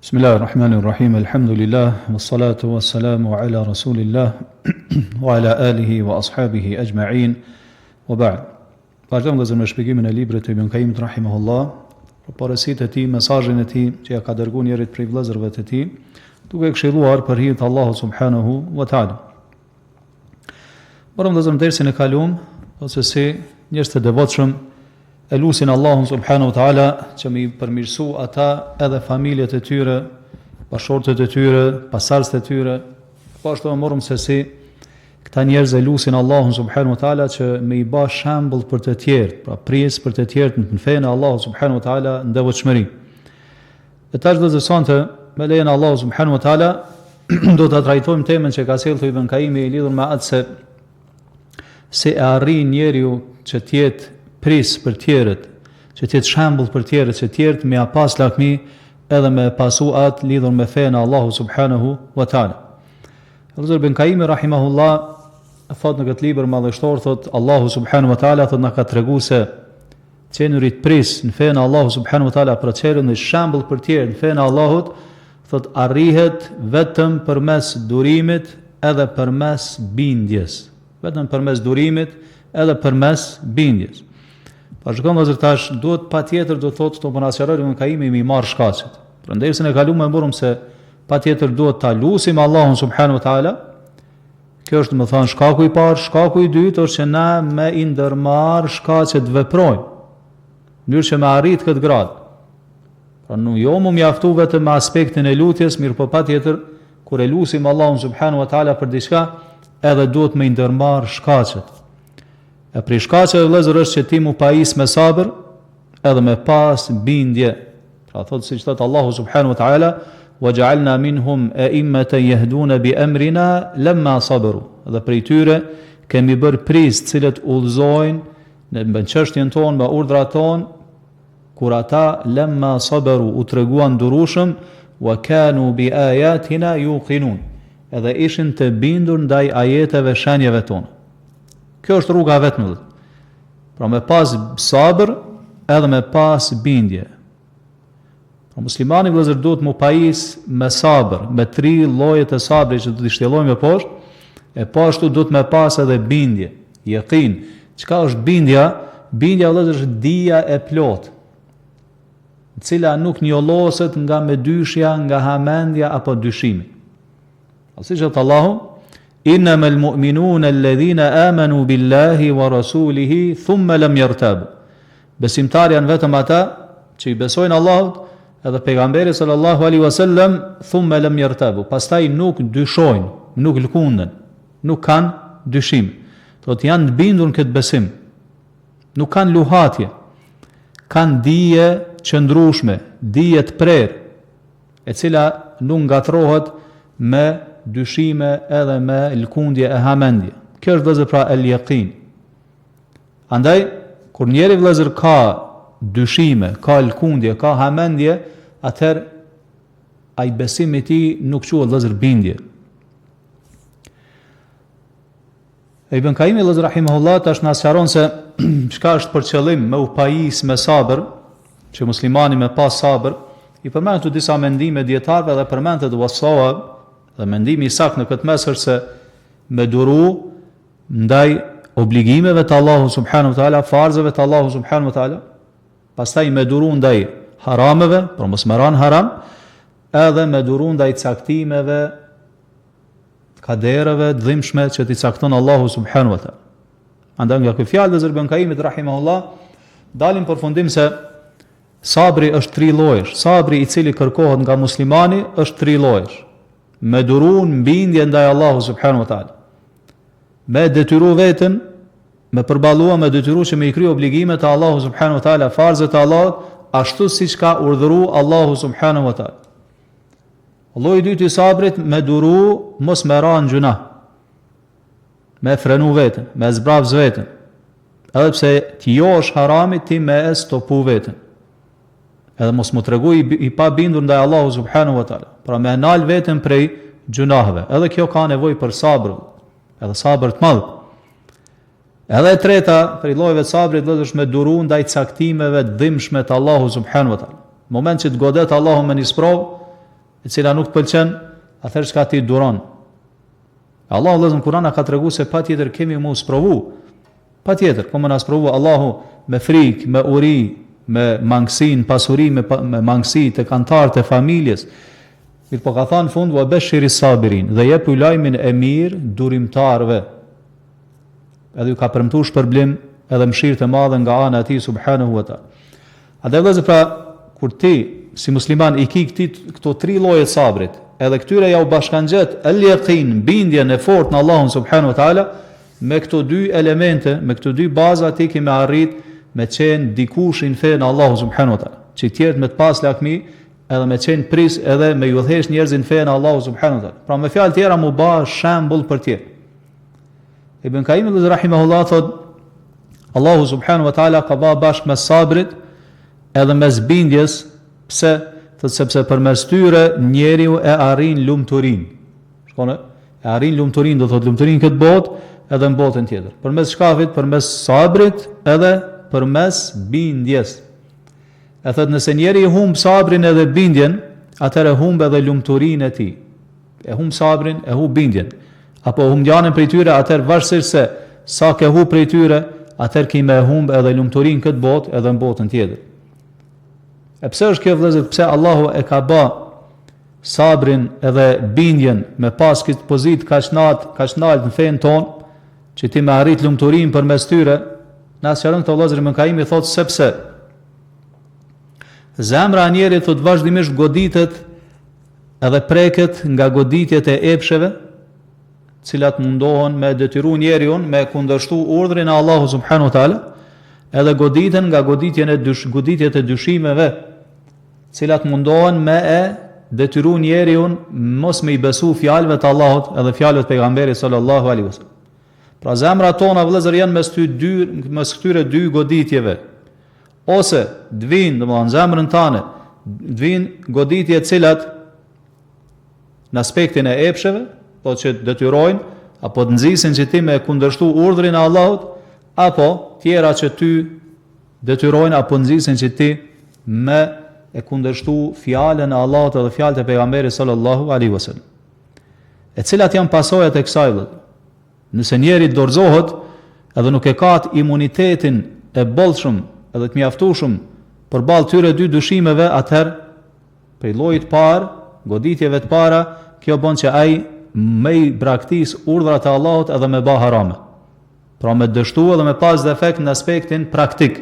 Bismillahirrahmanirrahim, alhamdulillah, wassalatu wassalamu ala rasulillah, wa ala alihi wa ashabihi ajma'in, wa ba'd. Vazhdojmë vëllezër me shpjegimin e librit të Ibn Qayyimit rahimahullah, për porositë e tij, mesazhin e tij që ja ka dërguar njërit prej vëllezërve të tij, duke këshilluar për hir të Allahut subhanahu wa ta'ala. Morëm vëllezër në dersin e kaluam, ose si njerëz të devotshëm e lusin Allahun subhanahu wa ta'ala që mi përmirësu ata edhe familjet e tyre, bashortët e tyre, pasardhësit e tyre. Po ashtu e morëm se si këta njerëz e lusin Allahun subhanahu wa ta'ala që me i bë shembull për të tjerë, pra pries për të tjerë në fenë e Allahut subhanahu wa ta'ala në devotshmëri. E tash do të sonte me lejen e Allahut subhanahu wa ta'ala do ta trajtojmë temën që ka sjellë Ibn Qayyimi i lidhur me atë se e arrin njeriu që të jetë pris për tjerët, që të jetë shembull për tjerët, që tjerët me ia pas lakmi edhe me pasu atë lidhur me fenë Allahu subhanahu wa ta'ala. Ibn Qayyim rahimahullah thot në këtë libër madhështor, thot Allahu subhanahu wa ta'ala thot na ka treguar se qenurit pris në fenë Allahu subhanahu wa ta'ala për çerën e shembull për tjerë në fenë Allahut, thot arrihet vetëm përmes durimit edhe përmes bindjes. Vetëm përmes durimit edhe përmes bindjes. Pa shkon vëllazër tash duhet patjetër do thotë të mënaqëroj Ibn Qayyimi mi marr shkaqet. Prandaj se ne kaluam e morëm se patjetër duhet ta lusim Allahun subhanahu wa ta'ala. Kjo është më thënë shkaku i parë, shkaku i dytë është që na me i ndërmarr shkaqet veprojmë. Në mënyrë që me arrit këtë grad. Pra nuk jo më mjaftu vetëm me aspektin e lutjes, mirë po patjetër kur e lusim Allahun subhanahu wa ta'ala për diçka, edhe duhet me i ndërmarr shkaqet. E prej shkaqeve vëllezër është që ti mu pajis me sabër edhe me pas bindje. Pra thotë siç thot Allahu subhanahu wa ta'ala, wa ja'alna minhum a'immatan yahduna bi amrina lamma sabaru. Dhe prej tyre kemi bërë prizë të cilët udhëzojnë në çështjen tonë, me urdhrat tonë, kur ata lamma sabaru u treguan durueshëm, wa kanu bi ayatina yuqinun. Edhe ishin të bindur ndaj ajeteve, shenjave tonë. Kjo është rruga vetëm. Pra me pas sabër edhe me pas bindje. Pra muslimani vëllezër duhet mu pajis me sabër, me 3 llojet e sabrit që do t'i shtjellojmë më poshtë, e po ashtu duhet me pas edhe bindje, yaqin. Çka është bindja? Bindja vëllezër është dija e plotë, e cila nuk njolloset nga medyshja, nga hamendja apo dyshimi. Siç thot Allahu, innama al-mu'minuna alladhina amanu billahi wa rasulihi thumma lam yartabu. Besimtarë janë vetëm ata që i besojnë Allahut edhe pejgamberit sallallahu alaihi wasallam, thumma lam yartabu. Pastaj nuk dyshojnë, nuk lkunden, nuk kanë dyshim. Thotë janë të bindur në këtë besim. Nuk kanë luhatje. Kanë dije qëndrueshme, dije të prerë, e cila nuk ngatrohet me dyshime edhe me lkundje e hamendje. Kjo është vëllezër pra el yaqin. Andaj kur njeri vëllezër ka dyshime, ka lkundje, ka hamendje, atëherë ai besimi i tij nuk quhet vëllezër bindje. Ibn Qayyim vëllezër rahimahullah tash na sqaron se çka është për qëllim me u pajis me sabër, që muslimani me pas sabër, i përmend disa mendime dietarëve dhe përmendet wasawab. Dhe mendimi i saktë në këtë mes është se me duru ndaj obligimeve të Allahu subhanahu wa ta'ala, farzeve të Allahu subhanahu wa ta'ala, pastaj me duru ndaj harameve, për mos me ran haram, edhe me duru ndaj caktimeve, kadereve, dhimbshme që t'i cakton Allahu subhanahu wa ta'ala. Andaj nga ky fjalë e Ibn Qayyimit rahimahullah, dalim përfundim se sabri është 3 llojesh. Sabri i cili kërkohet nga muslimani është 3 llojesh. Me durun mbindje ndaj Allahu subhanahu wa ta'ala, me detyru vetën, me përbalua, me detyru që me i kry obligimet e Allahu subhanahu wa ta'ala, farzet e Allahut, ashtu siç ka urdhëruar Allahu subhanahu wa ta'ala. Lloji i dytë i sabrit, me duru mos me ra në gjuna, me frenu vetën, me zbravz vetën, edhe pse ti jo është haramit, ti me e stopu vetën, edhe mos mu tregu i pa bindur ndaj Allahu subhanahu wa ta'ala. Pra me nal vetën prej gjunaheve. Edhe kjo ka nevojë për sabër, edhe sabër të madh. Edhe e treta prej llojeve të sabrit është me duru ndaj caktimeve të dhimbshme të Allahu subhanahu wa ta'ala. Në moment që të godet Allahu me një sprovë, e cila nuk të pëlqen, atëherë çka ti duron. Allahu vëllezër në Kur'an ka treguar se patjetër kemi mu sprovu. Patjetër, po më na sprovu Allahu me frikë, me uri, me mangësinë, pasuri, me mangësi të kantarët e familjes. Mirë po ka thënë fund wa bashiri sabirin, dhe jep lajmin e mirë durimtarëve. Edhe ju ka premtuar shpërblim edhe mëshirë të madhe nga ana e tij subhanahu wa taala. Atë vëllezër, pra kur ti si musliman i ki këto 3 lloje sabrit, edhe këtyre ja u bashkangjet el-yaqin, bindjen e fortë në Allahun subhanahu wa taala, me këto 2 elemente, me këto 2 baza ti kemi arrit me qenë dikush në fen Allahu subhanahu wa taala. Që tjerët me të pas lakmi, edhe me qenë pris edhe me ju dhesh njerëzin fen Allahu subhanahu wa taala. Pra me fjalë tjera mu bë shembull për tjerë. Ibn Qayyim rahimahullah thot, Allahu subhanahu wa taala ka bë bashkë me sabrit edhe mes bindjes. Pse? Thot sepse përmes tyre njeriu e arrin lumturinë. Shkone? E arrin lumturinë, do thot lumturinë këtë botë edhe në botën tjetër. Përmes shkafit, përmes sabrit edhe përmes bindjes. E thot nëse njeri humb sabrin edhe bindjen, atëherë humb edhe lumturinë e tij. E humb sabrin, e humb bindjen. Apo humb janën prej tyre, atëherë varësisht se sa ke humb prej tyre, atëherë ki me humb edhe lumturinë këtë botë edhe në botën tjetër. E pse është kjo vëllezër, pse Allahu e ka bë sabrin edhe bindjen me pas këtë pozitë kaq nalt në fen ton, që ti me arrit lumturinë përmes tyre, na sqaron këto vëllezër Ibn Qayyim i thotë sepse zemra e njerit thot vazhdimisht goditet edhe preket nga goditjet e epsheve, cilat mundohen me detyru njeriun me kundërshtu urdhrin e Allahu subhanahu wa taala, edhe goditen nga goditjet e dyshimeve, cilat mundohen me e detyru njeriun mos me i besu fjalëve të Allahut edhe fjalëve të pejgamberit sallallahu alaihi wasallam. Pra zemra tona vëllezër janë mes këtyre 2 goditjeve. Ose dvin, domethënë zemrën tane, dvin goditje të cilat në aspektin e epsheve, po që detyrojnë apo të nxisin që ti me kundërshtu urdhrin e Allahut, apo tjera që ty detyrojnë apo nxisin që ti me e kundërshtu fjalën e Allahut dhe fjalët e pejgamberit sallallahu alaihi wasallam. E cilat janë pasojat e kësaj vëllezër? Nëse njeri dorëzohet edhe nuk e ka imunitetin e bollshëm edhe të mjaftueshëm përballë këtyre 2 dyshimeve, atëherë prej llojit parë, goditjeve të para, kjo bën që ai me i braktis urdhrat e Allahut edhe me bë harame. Pra me dështu edhe me pas defekt në aspektin praktik.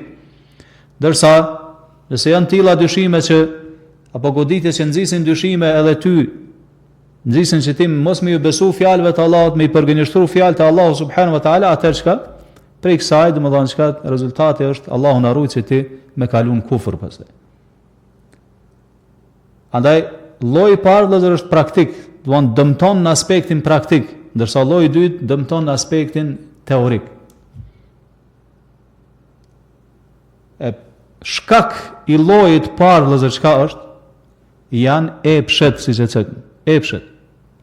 Dërsa nëse janë tilla dyshime që apo goditje që nxisin dyshime edhe ty nxisin që ti mos me ju besu fjalëve të Allahut, me i përgënjeshtru fjalët e Allahut subhanahu wa taala, atëherë çka? Prej kësaj domethënë çka rezultati është Allahu na ruaj që ti me kalon kufër pastaj. Andaj lloji i parë vëllazër është praktik, do të dëmton në aspektin praktik, ndërsa lloji i dytë dëmton në aspektin teorik. Shkak i llojit të parë vëllazër çka është? Janë epshet, siç e thënë, epshet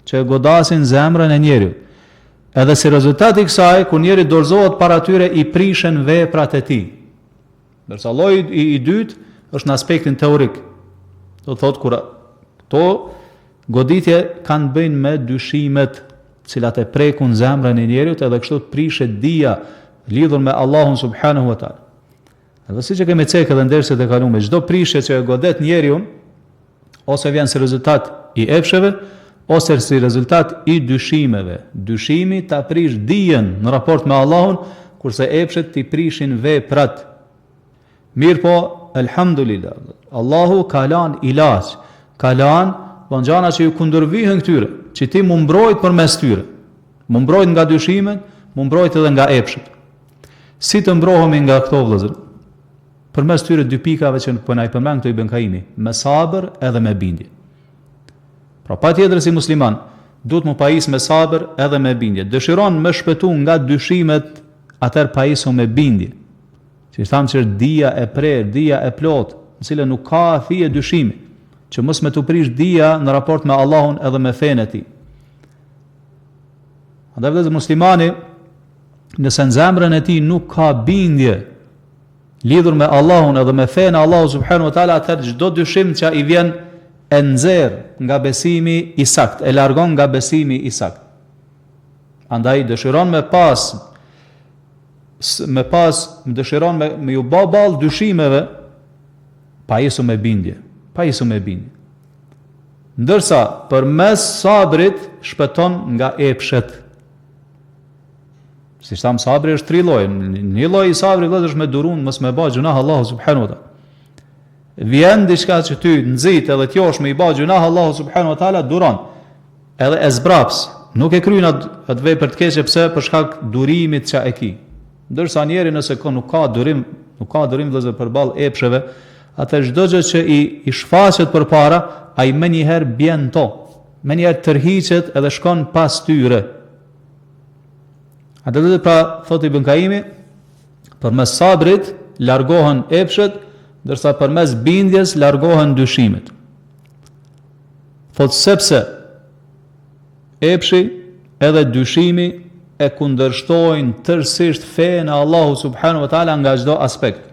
që godasin zemrën e njeriut. Edhe si rezultat i kësaj, kur njeri dorëzohet para tyre, i prishen veprat e tij. Ndërsa lloji i dytë është në aspektin teorik. Do thotë kur to goditje kanë bëjnë me dyshimet, cilat e prekun zemrën e njeriut, edhe kështu të prishet dija lidhur me Allahun subhanahu wa taala. Edhe siç e kemi cekë edhe nderset e kaluara, çdo prishje që e godet njeriu, ose vjen si rezultat i epsheve, ose si rezultat i dyshimeve. Dyshimi ta prish dijen në raport me Allahun, kurse epshet ti prishin veprat. Mirë po, elhamdulillah, Allahu ka lan ilaç, ka lan banxhana që ju kundërvihen këtyre, që ti mu mbrojt përmes tyre. Mu mbrojt nga dyshimet, mu mbrojt edhe nga epshet. Si të mbrohemi nga këto vëllezër? Përmes tyre 2 pikave që po na i përmend këto Ibn Qayyimi, me sabër edhe me bindje. Pra patjetër si musliman, duhet mu pajis me sabër edhe me bindje. Dëshiron me shpëtu nga dyshimet, atëherë pajisu me bindje. Si thamë që është dija e prerë, dija e plot, në cilën nuk ka thije dyshimi, që mos me të prish dija në raport me Allahun edhe me fenë e tij. Andaj vëllezër muslimani, nëse në zemrën e tij nuk ka bindje lidhur me Allahun edhe me fenë e Allahut subhanahu wa taala, atëherë çdo dyshim që i vjen e nxjerr nga besimi i sakt, e largon nga besimi i sakt. Andaj dëshiron me dëshiron me ju bë ballë dyshimeve, pa isu me bindje. Ndërsa përmes sabrit shpëton nga epshet. Si tham, sabri është 3 lloje. Një lloj i sabrit është me durun, mos me bë gjunah Allahu subhanahu wa taala. Vjen diçka që ty nxit edhe t'josh me i bë gjunah Allahu subhanahu wa taala, duron. Edhe e zbraps, nuk e kryen atë vepër të keqe pse për shkak durimit që e ki. Ndërsa njeri nëse nuk ka durim vëllezër përballë epsheve, atë çdo gjë që i shfaqet përpara, ai më njëherë bjen to. Më njëherë tërhiqet edhe shkon pas tyre. Atë dhe pra thot Ibn Kaimi, përmes sabrit largohen epshet, ndërsa përmes bindjes largohen dyshimet. Thot sepse epshi edhe dyshimi e kundërshtojnë tërësisht fenë e Allahu subhanahu wa taala nga çdo aspekt.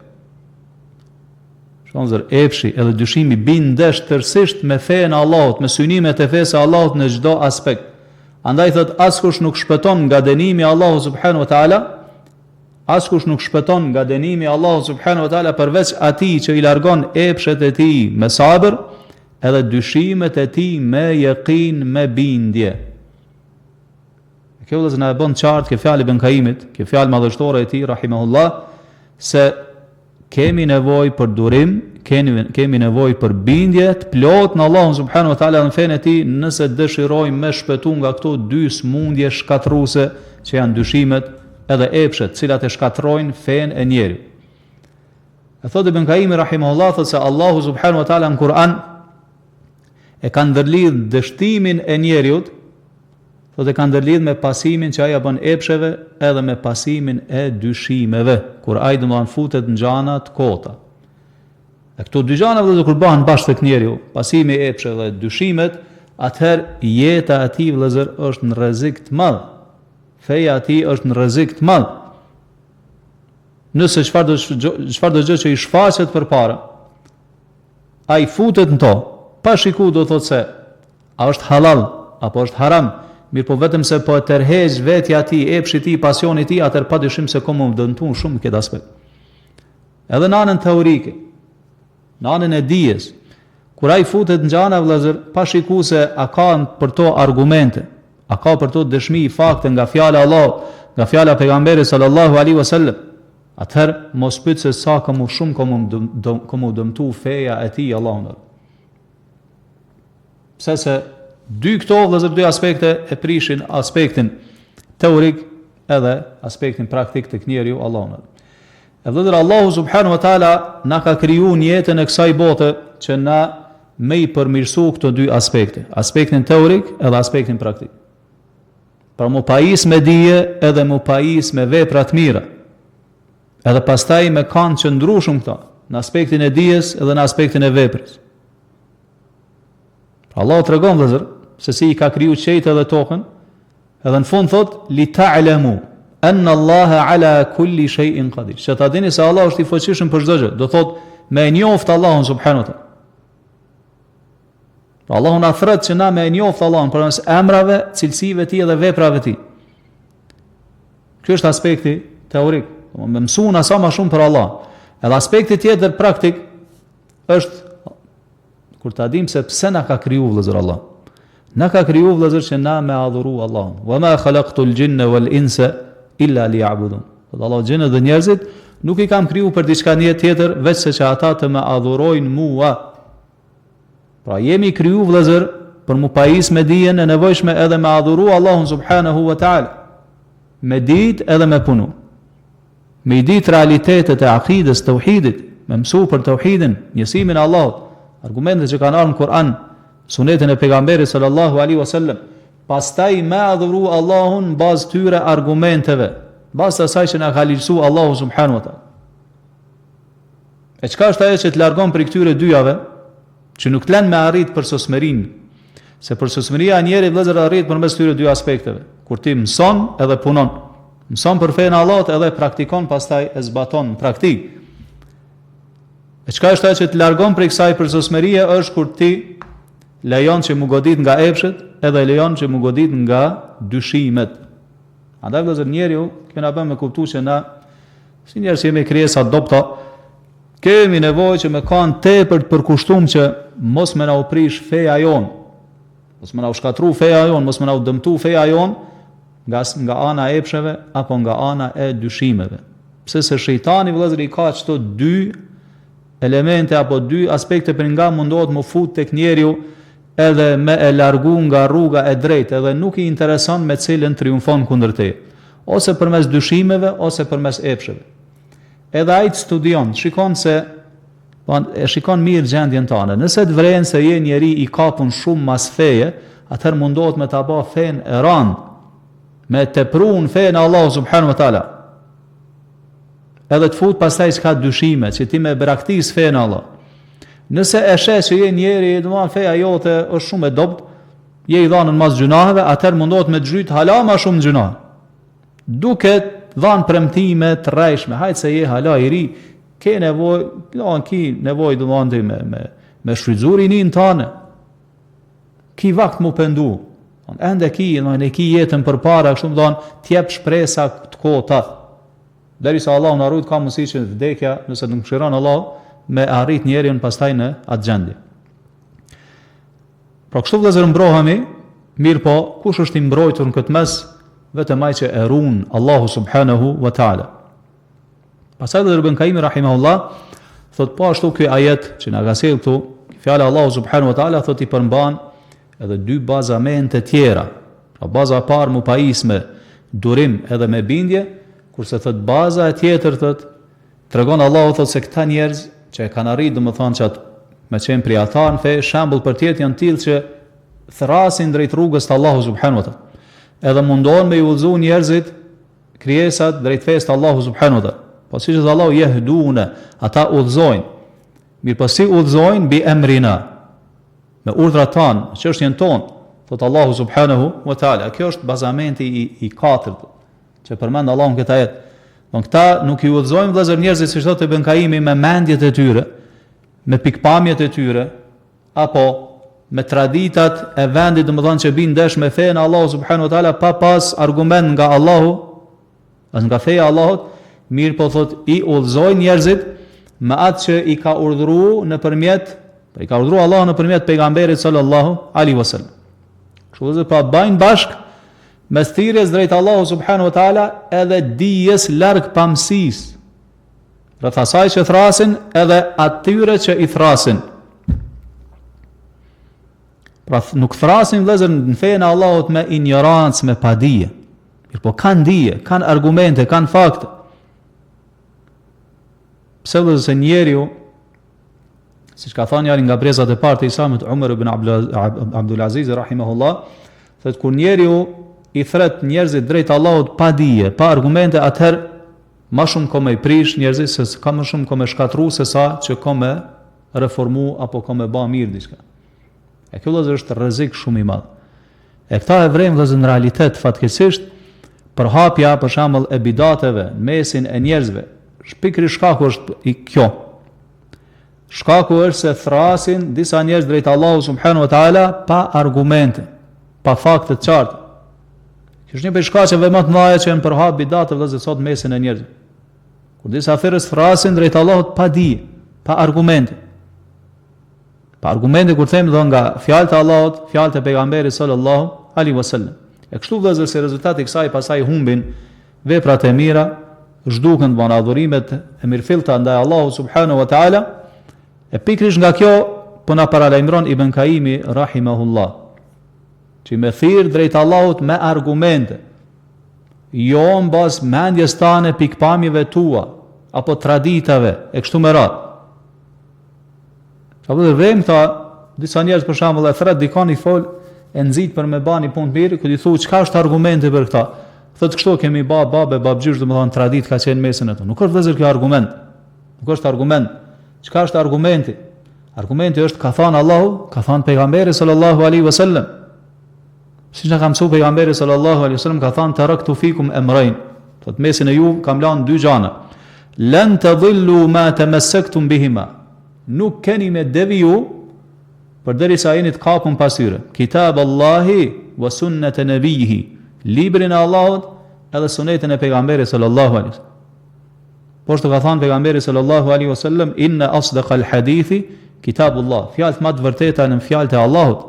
Shkonzër, epshi edhe dyshimi bindesh tërësisht me fenë e Allahut, me synimet e fesë e Allahut në çdo aspekt. Andaj thot, askush nuk shpëton nga dënimi i Allahu subhanahu wa taala, përveç atij që i largon epshet e tij me sabër, edhe dyshimet e tij me yaqin, me bindje. Kjo vëllezër na e bën qartë kjo fjalë Ibn Kaimit, kjo fjalë madhështore e tij rahimahullah, se kemi nevojë për durim, kemi nevojë për bindje të plotë në Allahun subhanahu wa taala në fenë e tij, nëse dëshirojmë me shpëtu nga këto 2 smundje shkatruese që janë dyshimet edhe epshet, të cilat e shkatrojnë fenë e njeriu. E thotë Ibn Kaimi rahimahullah, thotë se Allahu subhanahu wa taala në Kur'an e ka ndërlidh dështimin e njeriut, thotë e ka ndërlidh me pasimin që ai bën epsheve edhe me pasimin e dyshimeve, kur ai domethënë futet në gjana të kota. E këto dy gjana vëllezër kur bëhen bashkë tek njeriu, pasimi i epsheve dhe dyshimet, atëherë jeta e tij vëllezër është në rrezik të madh. Feja e tij është në rrezik të madh. Nëse çfarëdo gjë që i shfaqet përpara, ai futet në to, pa shikuar do thotë se a është halal apo është haram, mirë po vetëm se po e tërheq vetja e tij, epshi i tij, pasioni i tij, atëherë padyshim se komo dëmton shumë këtë aspekt. Edhe në anën teorike, në anën e dijes, kur ai futet në gjana vëllazër, pa shikuar se a ka për to argumente, a ka për to dëshmi, fakte nga fjala e Allahut, nga fjala e pejgamberit sallallahu alaihi wasallam, atëherë mos pyet se sa komo shumë komo dëmtu feja e tij Allahun. Pse se këto vëllazër, 2 aspekte e prishin aspektin teorik edhe aspektin praktik tek njeriu Allahun. E vëllazër, Allahu subhanahu wa taala na ka kriju në jetën e kësaj bote që na me i përmirësu këto 2 aspekte, aspektin teorik edhe aspektin praktik. Pra mu pajis me dije edhe mu pajis me vepra të mira. Edhe pastaj me kanë qëndrueshëm këta, në aspektin e dijes edhe në aspektin e veprës. Pra Allahu tregon vëllazër se si i ka kriju qejtë edhe tokën, edhe në fund thot li ta'lamu anna Allaha ala kulli shay'in qadir. Që ta dini se Allah është i fuqishëm për çdo gjë. Do thot me e njoft Allahun subhanahu wa taala. Allahu na thret që na me e njoft Allahun përmes emrave, cilësive të tij dhe veprave të tij. Ky është aspekti teorik, me mësuar sa më shumë për Allah. Edhe aspekti tjetër praktik është kur ta dim se pse na ka kriju vëllazër Allah. Na ka kriju vëllazër që na me adhuru Allahun. Wa ma khalaqtul jinna wal insa illa liya'budun. Allah xhenet dhe njerëzit nuk i kam kriju për diçka tjetër veç se që ata të më adhurojnë mua. Pra jemi kriju vëllazër për mu pajis me dijen e nevojshme edhe me adhuru Allahun subhanahu wa ta'ala. Me dit edhe me punu. Me i dit realitetet e akides, tauhidit, me mësu për tauhidin, njësimin e Allahut, argumentet që kanë ardhur në Kur'an, sunetin e pejgamberit sallallahu alaihi wasallam, pastaj me adhuru Allahun në bazë tyre argumenteve, bazë të asaj që na ka lirësu Allahu subhanahu wa ta'ala. E çka është ajo që të largon për këtyre dyjave, që nuk të lën me arrit për sosmerin, se për sosmeria njeri vëllezër arrit përmes këtyre 2 aspekteve, kur ti mëson edhe punon, mëson për fenë e Allahut edhe praktikon, pastaj e zbaton në praktik. E çka është ajo që të largon prej kësaj përsosmerie është kur ti lejon që mu godit nga epshet, edhe lejon që mu godit nga dyshimet. Andaj vëllezër, njeriu kena bën me kuptu që na si njerëz jemi krijesa dobta, kemi nevojë që me kanë tepër të përkushtuar që mos më na u prish feja jon, mos më na u shkatru feja jon, mos më na u dëmtu feja jon nga ana e epsheve apo nga ana e dyshimeve. Pse se shejtani vëllezër i ka çto dy elemente apo dy aspekte për nga mundohet më fut tek njeriu edhe me e largu nga rruga e drejtë, edhe nuk i intereson me cilën triumfon kundër teje, ose përmes dyshimeve ose përmes epsheve. Edhe ai studion, shikon se e shikon mirë gjendjen tënde. Nëse të vren se je njeri i kapun shumë mas feje, atëherë mundohet me ta bë fen e rand, me tepruan fen Allahu subhanahu wa taala. Edhe të fut pastaj s'ka dyshime, që ti me braktis fen Allah. Nëse e sheh se je njeri, domethënë feja jote është shumë e dobët, je i dhanën mas gjunaheve, atëherë mundohet me xhyt hala më shumë gjunah. Duke dhanë premtime të rrejshme, hajtë se je hala i ri, ke nevojë domethënë me shfrytzuar rinin tënde. Ki vakt mu pendu. Ende ki jetën përpara, kështu më thon, t'jep shpresa të kota. Derisa Allahu na rujt, ka mundësi që vdekja, nëse nuk mëshiron Allahu, me arrit njerin pastaj në atë gjendje. Pra kështu vëllezër mbrohemi, mirë po, kush është i mbrojtur në këtë mes, vetëm ai që e ruan Allahu subhanahu wa taala. Pastaj dhe Ibn Kaimi rahimahullah thot po ashtu ky ajet që na ka sjell këtu, fjala Allahu subhanahu wa taala thot i përmban edhe dy bazamente tjera. Pra baza e parë mu pajis me durim edhe me bindje, kurse thot baza e tjetër thot tregon Allahu thot se këta njerëz që e kanë arritur domethënë që me qenë prej ata në fe, shembull për tjetër janë tillë që thrasin drejt rrugës të Allahu subhanahu wa taala. Edhe mundohen me i udhëzu njerëzit, krijesat drejt fesë të Allahu subhanahu wa taala. Po siç dhe Allahu jehdune, ata udhëzojnë. Mirë po si udhëzojnë bi emrina, me urdhrat tanë, çështjen tonë, thot Allahu subhanahu wa taala. Kjo është bazamenti i katërt që përmend Allahu në këtë ajet. Don këta nuk i udhëzojnë vëllezër njerëzit siç thotë Ibn Kaimi me mendjet e tyre, me pikpamjet e tyre, apo me traditat e vendit, domethënë që bin ndesh me fenë Allahu subhanahu wa taala pa pas argument nga Allahu, as nga feja e Allahut, mirë po thot i udhëzojnë njerëzit me atë që i ka urdhëruar i ka urdhëruar Allahu nëpërmjet pejgamberit sallallahu alaihi wasallam. Kështu që pa bajnë bashk me thirrjes drejt Allahu subhanahu wa taala edhe dijes larg pamësisë. Rreth asaj që thrasin edhe atyre që i thrasin. Pra nuk thrasin vëllezër në fenë e Allahut me ignorancë, me padije. Mirë po kanë dije, kanë argumente, kanë fakte. Pse vëllezër se njeriu, siç ka thënë njëri nga brezat e parë të Islamit, Umar ibn Abdul Aziz rahimahullah, thotë kur njeriu i thret njerëzit drejt Allahut pa dije, pa argumente, atëherë më shumë ka me i prish njerëzit, se ka më shumë ka me shkatru se sa që ka me reformu apo ka me ba mirë diçka. E kjo vëllezër është rrezik shumë i madh. E këta e vrem vëllezër në realitet fatkeqësisht për hapja për shembull e bidateve në mesin e njerëzve. Pikërisht shkaku është i kjo. Shkaku është se thrasin disa njerëz drejt Allahu subhanahu wa taala pa argumente, pa fakte të qarta. Kjo është një prej shkaqeve më të mëdha që janë për hap bidate vëllezër sot në mesin e njerëzve. Kur disa thirrës thrasin drejt Allahut pa dije, pa argumente. Pa argumente kur them do nga fjalët e Allahut, fjalët e pejgamberit sallallahu alaihi wasallam. E kështu vëllezër se rezultati i kësaj pasaj humbin veprat e mira, zhduken të bëna adhurimet e mirëfillta ndaj Allahut subhanahu wa taala. E pikërisht nga kjo po na paralajmëron Ibn Kaimi rahimahullah, që me thirr drejt Allahut me argumente, jo në bazë mendjes tane, pikpamjeve tua apo traditave e kështu me radhë. Apo dhe vëm këta, disa njerëz për shembull e thret dikon i fol e nxit për me bani punë mirë, kur i thu çka është argumente për këta. Thotë kështu kemi babe, babgjysh, domethënë tradit ka qenë mesin e to. Nuk është vëllezër kjo argument. Nuk është argument. Çka është argumenti? Argumenti është ka thënë Allahu, ka thënë pejgamberi sallallahu alaihi wasallam. Siç na ka mësuar pejgamberi sallallahu alaihi wasallam, ka thënë taraktu fikum amrayn. Thotë mesin e ju kam lënë dy gjëra. Lan tadhillu ma tamassaktum bihima. Nuk keni me deviju përderisa jeni të kapur pas tyre. Kitab Allahi wa sunnat nabiyihi, librin e Allahut edhe sunetin e pejgamberit sallallahu alaihi wasallam. Por të ka thënë pejgamberi sallallahu alaihi wasallam, inna asdaqal hadithi kitabullah, fjalët më të vërteta në fjalët e Allahut.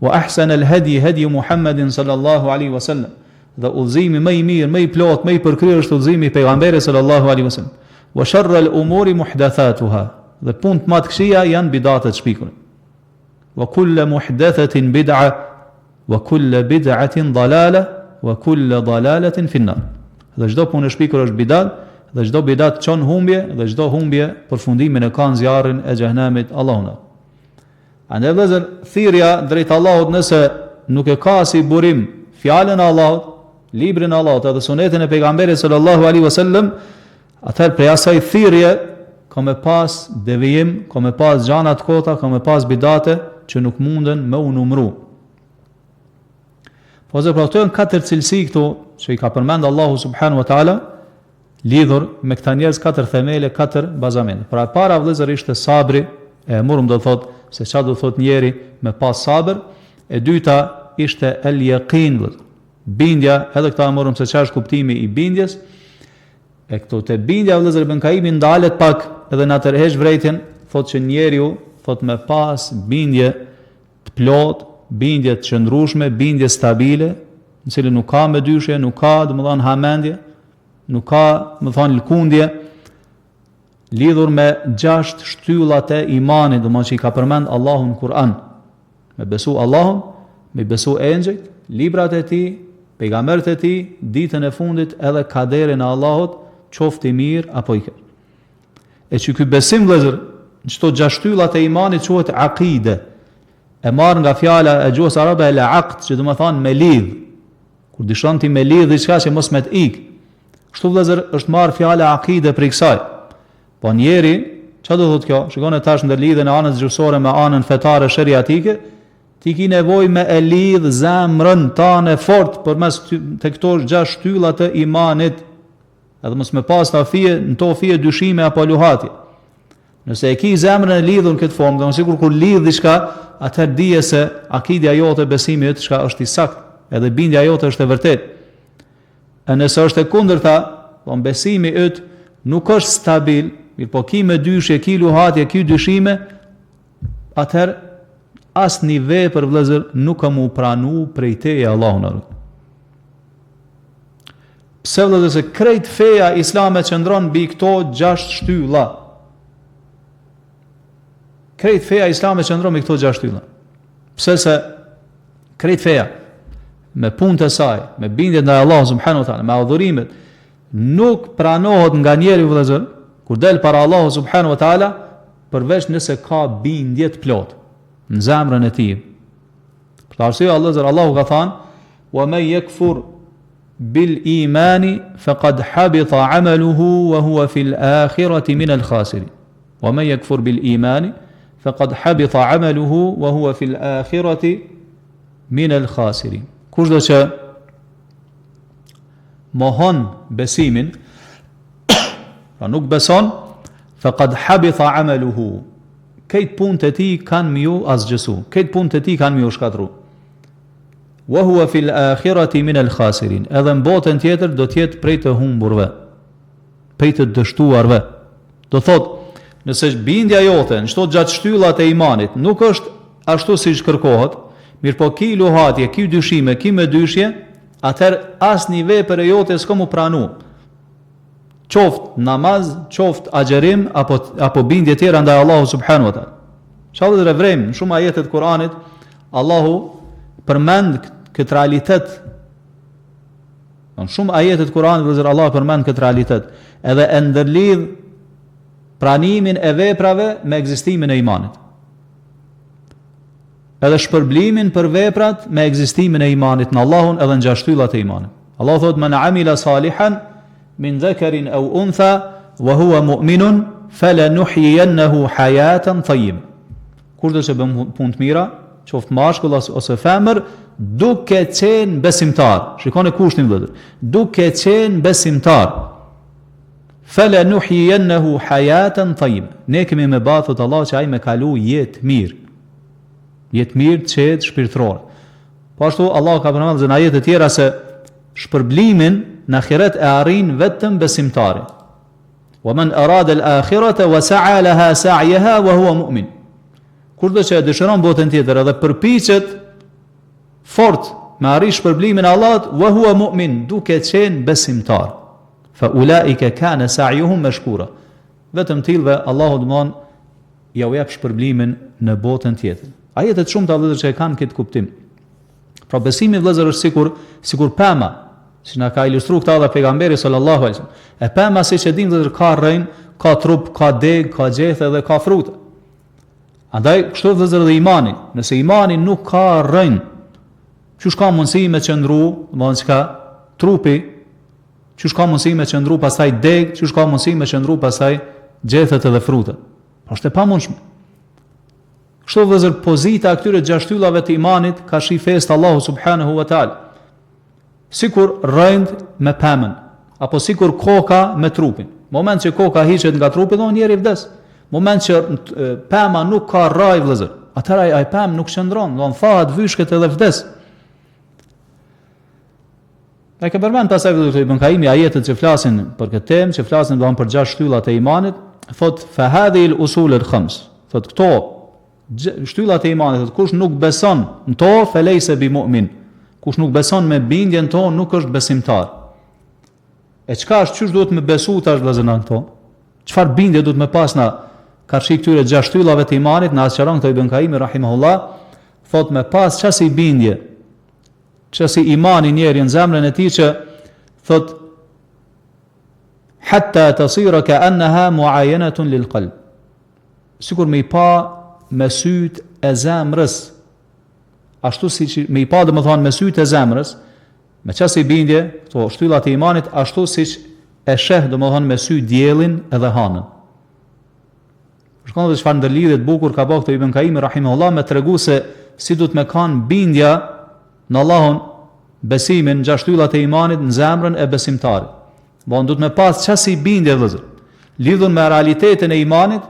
Wa ahsanal hadi hadi Muhammedin sallallahu alaihi wasallam, dhe udhëzimi më i mirë, më i plot, më i përkryer është udhëzimi i pejgamberit sallallahu alaihi wasallam. Wa sharral umuri muhdathatuha, dhe punë më të këqija janë bidatet shpikura. Wa kullu muhdathatin bid'a wa kullu bid'atin dalala wa kullu dalalatin fi an-nar. Dhe çdo punë e shpikur është bidat, dhe çdo bidat çon humbje, dhe çdo humbje përfundimin e ka në zjarrin e xhehenamit. Allahu na. Andaj vëllezër, thirrja drejt Allahut nëse nuk e ka si burim fjalën e Allahut, librin e Allahut edhe sunetin e pejgamberit sallallahu alaihi wasallam, atëherë prej asaj thirrje ka me pas devijim, ka me pas gjana të kota, ka me pas bidate që nuk munden me u numëru. Po zë pra këto janë 4 cilësi këtu që i ka përmend Allahu subhanahu wa taala, lidhur me këta njerëz 4 themele, 4 bazamente. Pra e para vëllezër ishte sabri, e murëm do të thotë se çfarë do të thotë njeri me pas sabër. E dyta ishte el yaqin, bindja, edhe këta e murëm se çfarë është kuptimi i bindjes. E këto te bindja vëllezër Ibn Kaimi ndalet pak edhe na tërheq vërejtjen, thotë që njeriu thotë me pas bindje të plot, bindje të qëndrueshme, bindje stabile, në cilën nuk ka me dyshje, nuk ka domethënë hamendje, nuk ka më thonë lkundje, lidhur me 6 shtyllat e imanit, domethënë që i ka përmend Allahu në Kur'an. Me besu Allahun, me besu engjëjt, librat e tij, pejgamberët e tij, ditën e fundit edhe kaderin e Allahut, qoftë i mirë apo i keq. E që ky besim vëllezër, çdo 6 shtyllat e imanit quhet aqide. E marr nga fjala e gjuhës arabe el aqd, që do të thonë me lidh. Kur dishon ti me lidh diçka që mos me të ik. Kështu vëllezër është marr fjala aqide për kësaj. Po njeri, çfarë do thotë kjo? Shikoni tash ndër lidhjen e anës gjuhësore me anën fetare sheriatike, ti ke nevojë me e lidh zemrën tënde fort përmes të këto 6 shtylla të imanit. Edhe mos me pas ta fije, në to fije dyshime apo luhatje. Nëse e ki zemrën e lidhur në këtë formë, do të sikur kur lidh diçka, atëherë dije se akidja jote, besimi yt çka është i saktë, edhe bindja jote është e vërtetë. E nëse është e kundërta, po besimi yt nuk është stabil, mirë po ki me dyshje, ki luhatje, ki dyshime, atëherë asnjë vepër vëllezër nuk ka mu pranu prej teje Allahun arru. Pse vëllezër se krejt feja islame qëndron mbi këto 6 shtylla. Krejt feja islame qëndron mbi këto 6 shtylla. Pse se krejt feja me punët e saj, me bindjen ndaj Allahut subhanahu wa taala, me adhurimet, nuk pranohet nga njeriu vëllezër kur del para Allahut subhanahu wa taala përveç nëse ka bindje të plot në zemrën e tij. Për arsye Allahu ka thënë: "Wa man yakfur bil imani faqad habita 'amaluhu wa huwa fil akhirati min al khasirin." Wa man yakfur bil imani faqad habita 'amaluhu wa huwa fil akhirati min al khasirin. Kushdo që mohon besimin, pra nuk beson, faqad habita 'amaluhu. Këtë punët e tij kanë mju asgjësu, këtë punët e tij kanë mju shkatru. Wa huwa fil akhirati min al khasirin. Edhe në botën tjetër do të jetë prej të humburve, prej të dështuarve. Do thotë, nëse bindja jote në çdo 6 shtyllat e imanit nuk është ashtu siç kërkohet, mirë po ki luhatje, ki dyshime, ki me dyshje, atëherë asnjë vepër e jote s'ka mu pranu. Qoftë namaz, qoftë agjerim, apo bindje tjera ndaj Allahu subhanahu wa taala. Çfarë do vrem në shumë ajete të Kuranit, Allahu përmend këtë realitet. Në shumë ajete të Kuranit vëllezër Allahu përmend këtë realitet, edhe e ndërlidh pranimin e veprave me ekzistimin e imanit. Edhe shpërblimin për veprat me ekzistimin e imanit në Allahun edhe në 6 shtyllat e imanit. Allahu thotë: "Man amila salihan min dhakarin aw untha wa huwa mu'minun falanuhyiyannahu hayatan tayyibah." Kurdo që bën punë të mira, qoftë mashkull ose femër, duke qenë besimtar. Shikoni kushtin vëllezër. Duke qenë besimtar. Falanuhyiyannahu hayatan tayyibah. Ne kemi me bathut Allah që ai me kalu jetë mirë. jetë mirë, qetë, shpirtërore. Po ashtu Allah ka përmendur në ajete të tjera se shpërblimin në ahiret e arrin vetëm besimtari. Wa man arada al-akhirata wa sa'a laha sa'yaha wa huwa mu'min. Kurdo që dëshiron botën tjetër edhe përpiqet fort me arrish shpërblimin e Allahut, wa huwa mu'min, duke qenë besimtar. Fa ulaika kana sa'yuhum mashkura. Vetëm tillve Allahu domon ja u jep shpërblimin në botën tjetër. Ajetet shumë të vëllezër që e kanë këtë kuptim. Pra besimi vëllezër është sikur pema, si na ka ilustruar këtë edhe pejgamberi sallallahu alaihi wasallam. E pema siç e dimë vëllezër ka rrein, ka trup, ka deg, ka gjethe dhe ka fruta. Andaj kështu vëllezër dhe imani, nëse imani nuk ka rrein, çush ka mundësi me qëndru, domethënë çka trupi, çush ka mundësi me qëndru pastaj deg, çush ka mundësi me qëndru pastaj gjethet edhe frutat. Është e pamundshme. Kështu vëllezër pozita e këtyre 6 shtyllave të imanit ka shifest Allahu subhanahu wa taala. Sikur rënd me pemën, apo sikur koka me trupin. Moment që koka hiqet nga trupi, do njeri vdes. Moment që pema nuk ka rraj vëllezër, atëra ai pemë nuk qëndron, do thahet vyshket edhe vdes. Ne ka përmend pasaj vëllezër Ibn Kaimi ajetet që flasin për këtë temë, që flasin domthonë për 6 shtyllat e imanit, thot fa hadhihi al-usul al-khams. Thot këto shtyllat e imanit, thot kush nuk beson në to, felejse bi mu'min. Kush nuk beson me bindjen to, nuk është besimtar. E çka është, çysh duhet me besu tash vëllezër në këto? Çfarë bindje duhet me pas na karshi këtyre 6 shtyllave të imanit, na sqaron këto Ibn Kaimi rahimahullah, thot me pas çasi bindje, çasi imani njeri në zemrën e tij që thot hatta tasira ka'annaha mu'ayanatun lil qalb. Sikur me i pa me syt e zemrës, ashtu siç me i pa domethënë me syt e zemrës, me çasi bindje, këto shtyllat e imanit, ashtu siç e sheh domethënë me sy diellin edhe hanën. Shkon dhe çfarë ndërlidhje të bukur ka bërë Ibn Kaimi rahimahullah me tregu se si duhet me kanë bindja në Allahun, besimin, 6 shtyllat e imanit në zemrën e besimtarit. Bon duhet me pas çasi bindje vëllezër, lidhur me realitetin e imanit,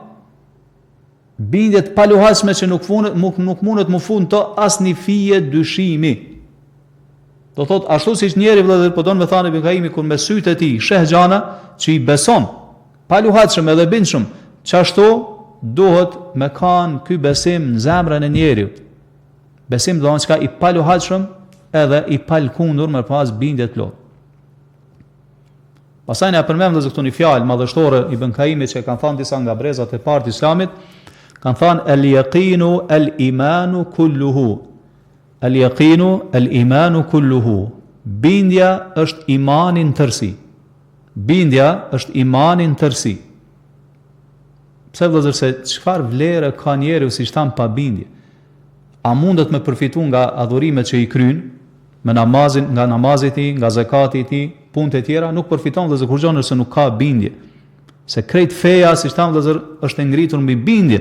bindje të paluhatshme që nuk mundet më fund të asnjë fije dyshimi. Do thot ashtu siç njeri vëllezër po don me thënë Ibn Kaimi kur me sytë e tij sheh gjana që i beson, paluhatshëm edhe bindshëm, çashtu duhet me kanë ky besim në zemrën e njeriut. Besim do të thonë i paluhatshëm edhe i palkundur me pas bindje të plotë. Pastaj na përmend edhe këtu një fjalë madhështore Ibn Kaimi që kanë thënë disa nga brezat e parë të Islamit, kanë thënë el-yaqinu el-imanu kulluhu. El-yaqinu el-imanu kulluhu. Bindja është imani në tërësi. Bindja është imani në tërësi. Pse vëllezër se çfarë vlere ka njeriu si shtam pa bindje? A mundet me përfitu nga adhurimet që i kryen, me namazin, nga namazi i tij, nga zakati i tij, punët e tjera, nuk përfiton vëllezër kur gjë nëse nuk ka bindje. Se krejt feja, si shtam vëllezër, është e ngritur mbi bindje.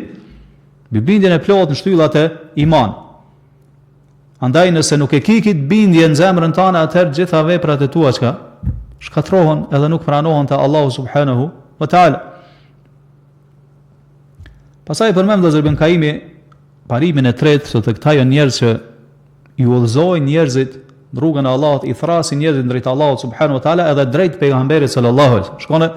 Mbi bindjen e plotë në shtyllat e iman. Andaj nëse nuk e kikit bindje në zemrën tënde, atëherë gjitha veprat e tua çka shkatrohen edhe nuk pranohen te Allahu subhanahu wa taala. Pastaj përmend vëllezër Ibn Kaimi parimin e tretë, se të këta janë njerëz që i udhëzojnë njerëzit në rrugën e Allahut, i thrasin njerëzit drejt Allahut subhanahu wa taala edhe drejt pejgamberit sallallahu alaihi wasallam. Shkone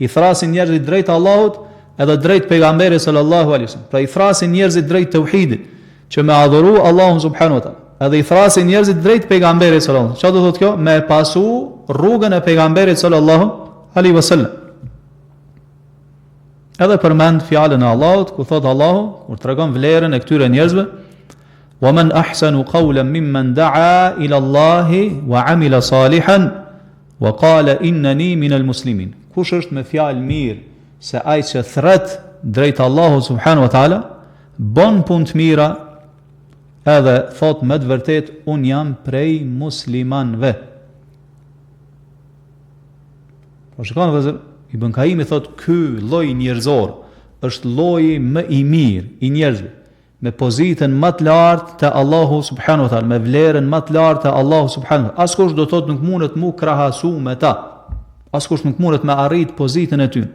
i thrasin njerëzit drejt Allahut edhe drejt pejgamberit sallallahu alaihi wasallam. Pra i thrasin njerëzit drejt tauhidit, që me adhuru Allahun subhanahu wa taala. Edhe i thrasin njerëzit drejt pejgamberit sallallahu alaihi wasallam. Çfarë do thotë kjo? Me pasu rrugën e pejgamberit sallallahu alaihi wasallam. Edhe përmend fjalën e Allahut, ku thot Allahu, kur tregon vlerën e këtyre njerëzve, wa man ahsanu qawlan mimman da'a ila Allahi wa 'amila salihan wa qala innani minal muslimin. Kush është me fjalë mirë se ai që thret drejt Allahut subhanahu wa taala, bën punë të mira, edhe thot me të vërtet un jam prej muslimanëve. Po shikoni vëllezër, Ibn Kaimi thot ky lloj njerëzor është lloji më i mirë i njerëzve, me pozitën më të lartë te Allahu subhanahu wa taala, me vlerën më të lartë te Allahu subhanahu wa taala. Askush do thot nuk mundet mu krahasu me ta. Askush nuk mundet me arrit pozitën e tyre.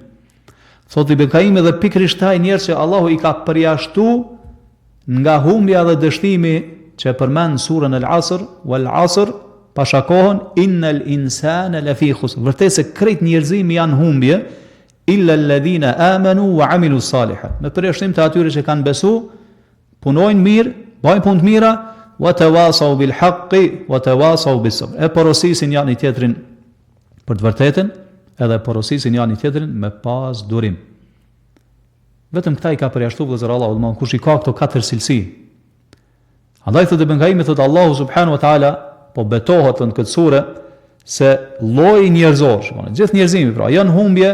Thot Ibn Kaimi dhe pikërisht ai njerëz që Allahu i ka përjashtu nga humbja dhe dështimi që përmend surën Al-Asr, wal Asr, pashakohën innal insana lafi khusr. Vërtet se krejt njerëzimi janë humbje, illa alladhina amanu wa amilu salihat. Me përjashtim të atyre që kanë besu, punojnë mirë, bajnë punë të mira, wa tawasaw bil haqqi wa tawasaw bis sabr. E porosisin janë i tjetrin për të vërtetën, edhe porosisin janë i tjetrin me pas durim. Vetëm këta i ka përjashtuar vëllezër Allahu, domthon kush i ka këto katër cilësi. Andaj thotë Ibn Qayyim, thotë Allahu subhanahu wa taala po betohet në këtë sure se lloji njerëzor, shikoni, gjithë njerëzimi pra janë humbje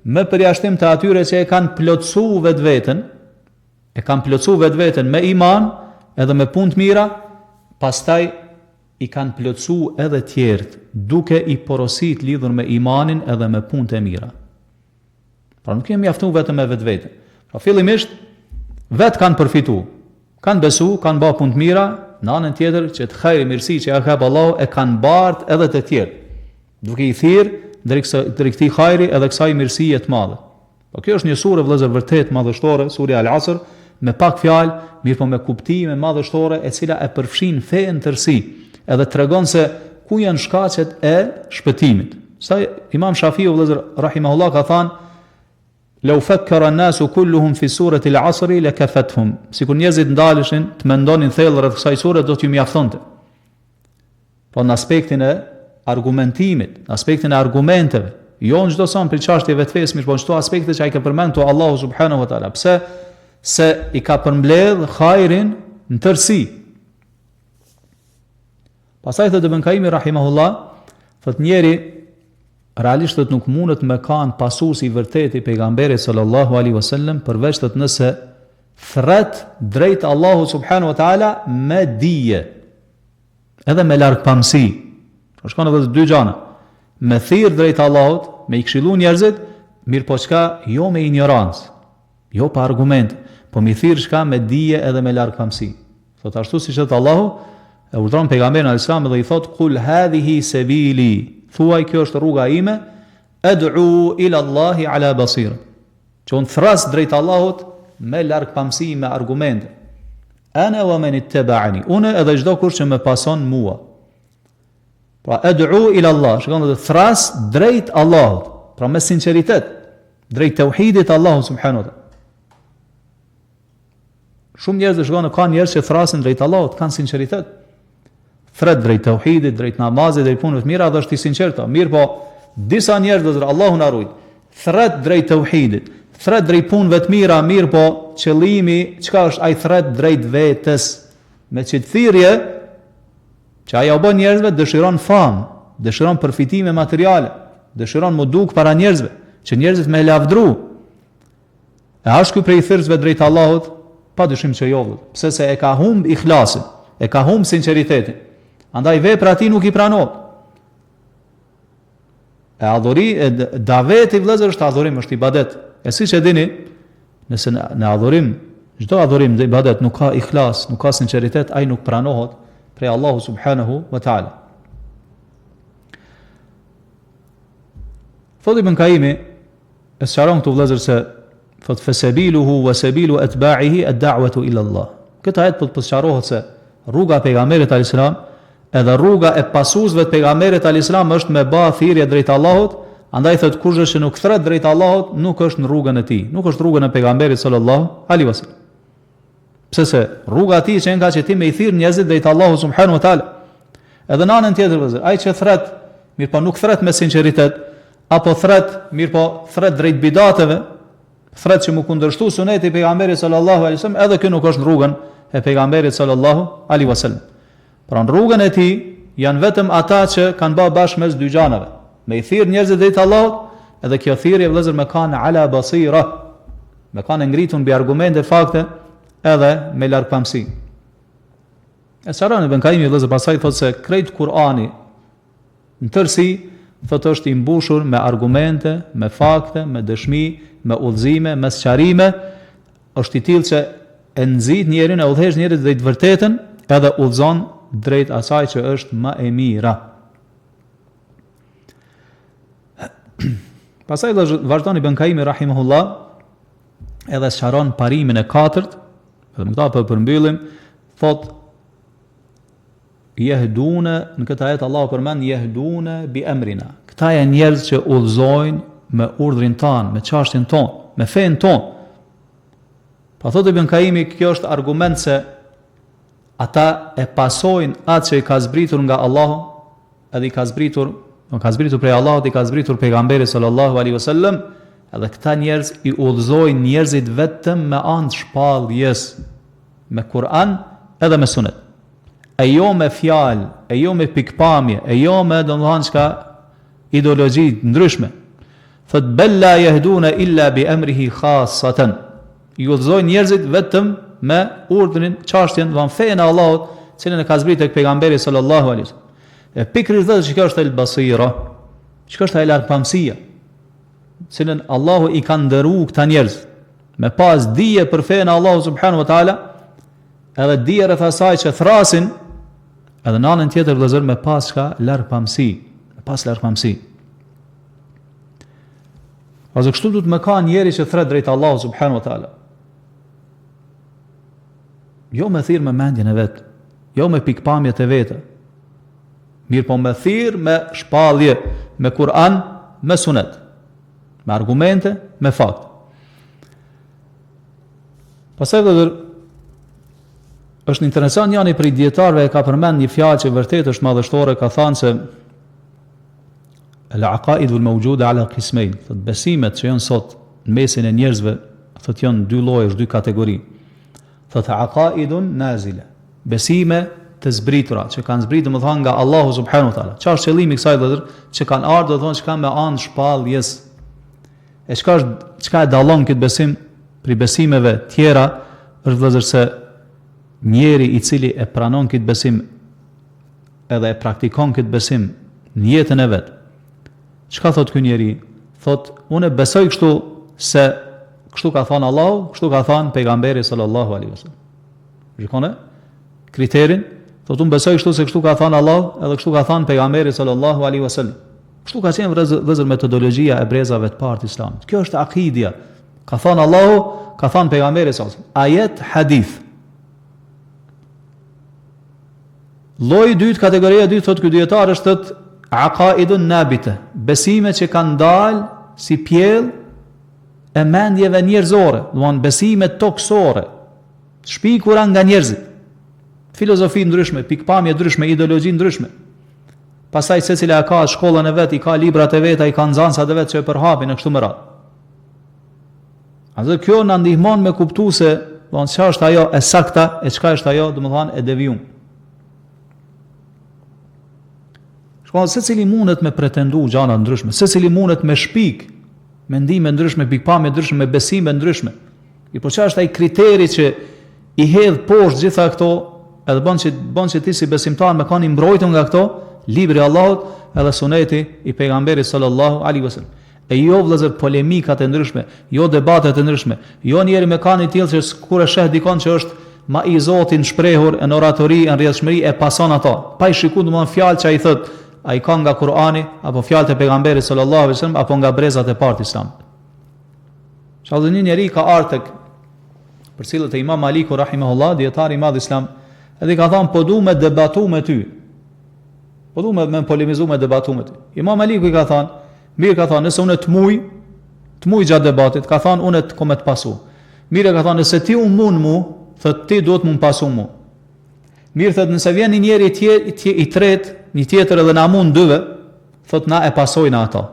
me përjashtim të atyre që e kanë plotësuar vetveten, me iman edhe me punë të mira, pastaj i kanë plotësuar edhe tjerët, duke i porosit lidhur me imanin edhe me punët e mira. Pra nuk kemi mjaftuar vetëm me vetveten. Pra fillimisht vetë kanë përfituar, kanë besu, kanë bërë punë të mira, në anën tjetër që të hajri mirësi që ja ka Allahu e kanë bart edhe të tjerë, duke i thirrë drejt këtij hajri edhe kësaj mirësie të madhe. Po kjo është një sure vëllezër vërtet madhështore, surja Al-Asr, me pak fjalë, mirë po me kuptime madhështore, e cila e përfshin fenë tërësi, edhe tregon se ku janë shkaqet e shpëtimit. Sa Imam Shafiu vëllezër rahimahullah ka thënë, "Law fakkara an-nasu kulluhum fi surati al-'asr lakafathum." Sikur njerëzit ndaleshin të mendonin thellë rreth kësaj sure, do t'ju mjaftonte. Po në aspektin e argumentimit, në aspektin e argumenteve, jo në çdo son për çështjeve të fesë, por në çdo aspekte që ai ka përmendur to Allahu subhanahu wa taala. Pse? Se i ka përmbledh hajrin në tërësi. Pastaj thotë Ibn Qayyim rahimahullah, thotë njeri realisht nuk mundet me kanë pasuesi i vërtet i pejgamberit sallallahu alaihi wasallam përveç të nëse thret drejt Allahu subhanahu wa taala me dije edhe me largpamësi. Shkon edhe dy gjëra. Me thirr drejt Allahut, me i këshillu njerëzit, mirë po çka jo me ignorancë, jo pa argument, po me thirr çka me dije edhe me largpamësi. Thot ashtu siç thot Allahu, e urdhron pejgamberin alayhis salam dhe i thot kul hadhihi sabili, thuaj kjo është rruga ime, ad'u ila Allahi ala basira. Që unë thras drejt Allahut me largpamësi, me argumente. Ana wa man ittaba'ani, unë edhe çdo kush që më pason mua. Pra ad'u ila Allah, shikoni të thras drejt Allahut, pra me sinqeritet, drejt tauhidit Allahut subhanahu wa taala. Shumë njerëz shikoni kanë njerëz që thrasin drejt Allahut, kanë sinqeritet. Thret drejt tauhidit, drejt namazit, drejt punëve të mira, dhe është i sinqerta. Mirë po, disa njerëz dhe Allahu na ruaj, thret drejt tauhidit, thret drejt punëve të mira, mirë po, qëllimi çka është ai thret drejt vetes, me çetthirrje që ai u bën njerëzve dëshiron famë, dëshiron përfitime materiale, dëshiron mu duk para njerëzve, që njerëzit me lavdru. E është ky prej thirrjeve drejt Allahut? Padyshim që jo. Pse se e ka humb ikhlasin, e ka humb sinqeritetin. Andaj vepra ati nuk i pranohet. Daveti vëllezër është adhurim, është ibadet. E siç e dini, nëse në adhurim, çdo adhurim dhe ibadet nuk ka ikhlas, nuk ka sinqeritet, ai nuk pranohet prej Allahu subhanahu wa taala. Thotë Ibn Qayyim, e sqaron këtu vëllezër se thot fasabiluhu wa sabilu atba'ihi ad-da'watu ila Allah. Këtë ajet po të sqarohet se rruga e pejgamberit alayhis salam edhe rruga e pasuesve të pejgamberit alayhis salam është me bë thirrje drejt Allahut, andaj thot kush që nuk thret drejt Allahut nuk është në rrugën e tij, nuk është rrugën e pejgamberit sallallahu alaihi wasallam. Pse se rruga e tij që nga që ti me i thirr njerëzit drejt Allahut subhanahu wa taala. Edhe në anën tjetër vëllazër, ai që thret, mirë po nuk thret me sinqeritet, apo thret, mirë po thret drejt bidateve, thret që mu kundërshtu suneti i pejgamberit sallallahu alaihi wasallam, edhe kjo nuk është në rrugën e pejgamberit sallallahu alaihi wasallam. Pra në rrugën e tij janë vetëm ata që kanë bërë bashkë mes dy xhanave, me i thirr njerëzit drejt Allahut, edhe kjo thirrje vëllazër me kanë ala basira, me kanë ngritur mbi argumente, fakte, edhe me largpamësi. E sqaron Ibn Qayyim vëllazër pasaj thotë se krejt Kur'ani në tërësi thotë është i mbushur me argumente, me fakte, me dëshmi, me udhëzime, me sqarime, është i tillë që e nxit njerin, e udhëhesh njerin drejt vërtetën, edhe udhëzon drejt asaj që është më e mira. Pastaj vazhdon Ibn Qayyim rahimahullah edhe sqaron parimin e katërt, Edhe me këta përmbyllim, thot jehdune, në këtë ajet Allah përmend jehdune bi emrina. Këta janë njerëz që udhëzojnë me urdhrin tan, me çashtjen ton, me fen ton. Pa thotë Ibn Kaimi, kjo është argument se ata e pasojnë atë që i ka zbritur nga Allahu, edhe i ka zbritur prej Allahut, i ka zbritur pejgamberi sallallahu alaihi wasallam, edhe këta njerëz i udhëzojnë njerëzit vetëm me anë të shpalljes, me Kur'an edhe me Sunet. E jo me fjalë, e jo me pikpamje, e jo me domethënë çka ideologji ndryshme. Thot bella yahduna illa bi amrihi khassatan. I udhëzojnë njerëzit vetëm me urdhrin, çashtjen, von fen e Allahut, cilën e ka zbritur tek pejgamberi sallallahu alaihi wasallam. E pikërisht vetë që kjo është el basira, që është e lartpamësia, cilën Allahu i ka ndëruar këta njerëz me pas dije për fen e Allahut subhanahu wa taala, edhe dije rreth asaj që thrasin, edhe në anën tjetër vëllazër me pas ka lartpamësi, me pas lartpamësi. Ose kështu duhet me ka njeri që thret drejt Allahut subhanahu wa taala. Jo me thirr me mendjen e vet, jo me pikpamjet e veta. Mirë po me thirr me shpallje, me Kur'an, me Sunet, me argumente, me fakt. Pastaj vëllazër, është interesant janë prej dietarëve e ka përmend një fjalë që vërtet është madhështore, ka thënë se al-aqaid al-mawjuda ala qismayn, thot besimet që janë sot në mesin e njerëzve, thot janë dy lloje, dy kategori. Thot aqaidun nazila, besime të zbritura, që kanë zbritur domethënë nga Allahu subhanahu wa taala. Çfarë është qëllimi i kësaj vëllazër? Që kanë ardhur domethënë që kanë me anë shpalljes. E çka e dallon këtë besim prej besimeve tjera, është vëllazër se njeri i cili e pranon këtë besim edhe e praktikon këtë besim në jetën e vet. Çka thot ky njeri? Thot, unë besoj kështu se kështu ka thënë Allahu, kështu ka thënë pejgamberi sallallahu alaihi wasallam. Shikoni kriterin, thot unë besoj kështu se kështu ka thënë Allahu, edhe kështu ka thënë pejgamberi sallallahu alaihi wasallam. Kështu ka qenë vëllazër metodologjia e brezave të parë të Islamit. Kjo është akidia. Ka thënë Allahu, ka thënë pejgamberi sallallahu alaihi wasallam. Ajet, hadith. Lloji i dytë, kategoria e dytë, thot ky dietar është aqaidun nabita, besime që kanë dalë si pjell e mendjeve njerëzore, domthonë besime toksore, shpikura nga njerëzit, filozofi ndryshme, pikpamje ndryshme, ideologji ndryshme. Pastaj secila ka shkollën e vet, i ka librat e veta, i ka nxënësat e vet që e përhapin në kështu me radhë. Atë kjo na ndihmon me kuptues se domthonë çfarë është ajo e sakta e çka është ajo domthonë e devijuar. Secili mundet me pretendu gjana ndryshme, secili mundet me shpik mendime ndryshme, pikpamje ndryshme, me besime ndryshme. Po çfarë është ai kriteri që i hedh poshtë gjitha këto, edhe bën që ti si besimtar me kanë mbrojtur nga këto, libri i Allahut edhe suneti i pejgamberit sallallahu alaihi wasallam. E jo vëllazër polemikat e ndryshme, jo debatet e ndryshme, jo njëri me kanë i tillë që kur e sheh dikon që është ma i Zotin shprehur në oratori, në rrjedhshmëri e pason ato, pa i shikuar domosdoshmë fjalë që ai thotë a i ka nga Kur'ani, apo fjalët e pejgamberit sallallahu alaihi wasallam, apo nga brezat e parë të Islamit. Shallë një njeri ka ardhur tek përcjelljet e Imam Maliku rahimahullah, dietari i madh Islam, edhe ka thënë po du me debatu me ty. Po du me polemizu me debatu me ty. Imam Maliku i ka thënë, mirë ka thënë, nëse unë të muj gjatë debatit, ka thënë unë të kom të pasu. Mirë ka thënë, nëse ti unë mund mu, thot ti duhet mu pasu mu. Mirë thot, nëse vjen një njeri i tretë, një tjetër edhe na mund dyve, thot na e pasojnë ata.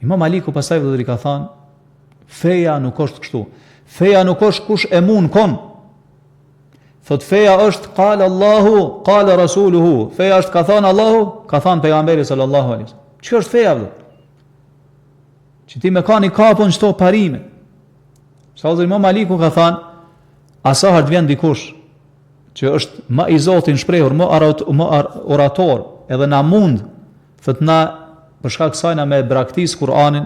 Imam Maliku pastaj vëllai ka thënë, feja nuk është kështu. Feja nuk është kush e mund kon. Thot feja është qala Allahu, qala rasuluhu. Feja është ka thënë Allahu, ka thënë pejgamberi sallallahu alaihi wasallam. Ç'është është feja vëllai? Që ti me kanë kapun çto parime. Sa Imam Maliku ka thënë, asa har të vjen dikush që është më i Zotin shprehur, më orator, edhe na mund, thot na për shkak kësaj na me braktis Kur'anin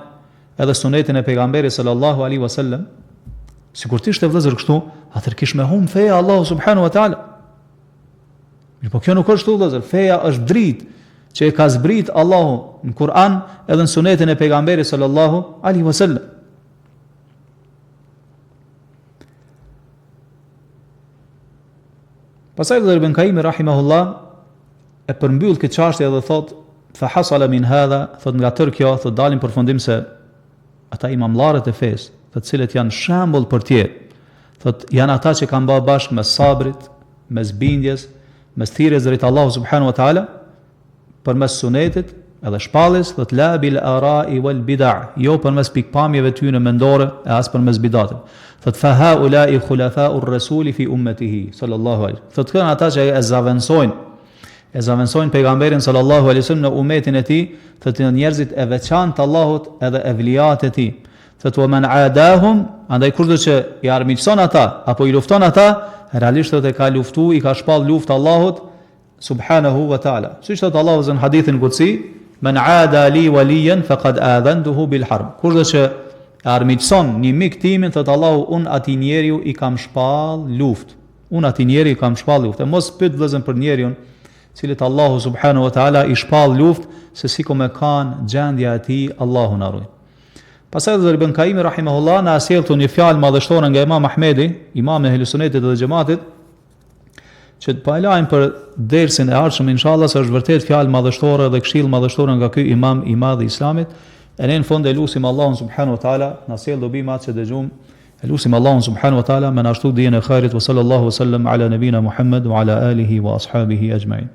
edhe sunetin e pejgamberit sallallahu alaihi wasallam. Sikur ti ishte vëllazër kështu, atëherë kish me humb feja Allahu subhanahu wa taala. Po kjo nuk është kështu vëllazër, feja është dritë që e ka zbrit Allahu në Kur'an edhe në sunetin e pejgamberit sallallahu alaihi wasallam. Pastaj dhe Ibn Kaimi rahimahullah e përmbyll këtë çështje dhe thot fa hasala min hadha, thot nga tërë kjo, thot dalin përfundim se ata imamllarët e fesë, të cilët janë shembull për tjerë, thot janë ata që kanë bërë bashkë me sabrit, mes bindjes, mes thirrjes drejt Allahut subhanahu wa taala, përmes sunetit edhe shpalljes, thot la bil ara'i wal bid'a, jo përmes pikpamjeve tyre mendore e as përmes bidatit. Thot fa haula'i khulafa'ur rasuli fi ummatihi sallallahu alaihi. Thot kanë ata që e zavensojnë pejgamberin sallallahu alaihi wasallam në umetin e tij, thot janë njerëzit e veçantë Allahut edhe evliat e tij. Thot wa man adahum, andaj kurdo që i armiqson ata apo i lufton ata, realisht thot e ka luftu, i ka shpall luftë Allahut subhanahu wa taala. Siç thot Allahu në hadithin qudsi, man aada li waliyan faqad adhantuhu bil harb. Kurdo që e armiqson një mik timin, thot Allahu, un atij njeriu i kam shpall luftë. Un atij njeriu i kam shpall luftë. Mos pyet vëllezër për njeriu cilit Allahu subhanahu wa taala i shpall luftë, se si ku me kanë gjendja e tij, Allahu na ruaj. Pastaj dhe Ibn Kaimi rahimahullah na sjell një fjalë madhështore nga Imam Ahmedi, imam e Ahlus Sunnetit dhe Xhamatit, që të palajmë për dersin e ardhshëm inshallah, se është vërtet fjalë madhështore dhe këshill madhështore nga ky imam i madh i Islamit. E në fund e lutim Allahun subhanahu wa taala na sjell dobi me atë që dëgjum. Lutim Allahun subhanahu wa taala me na shtu dijen e khairit, wa sallallahu wasallam ala nabina Muhammad wa ala alihi wa ashabihi ajma'in.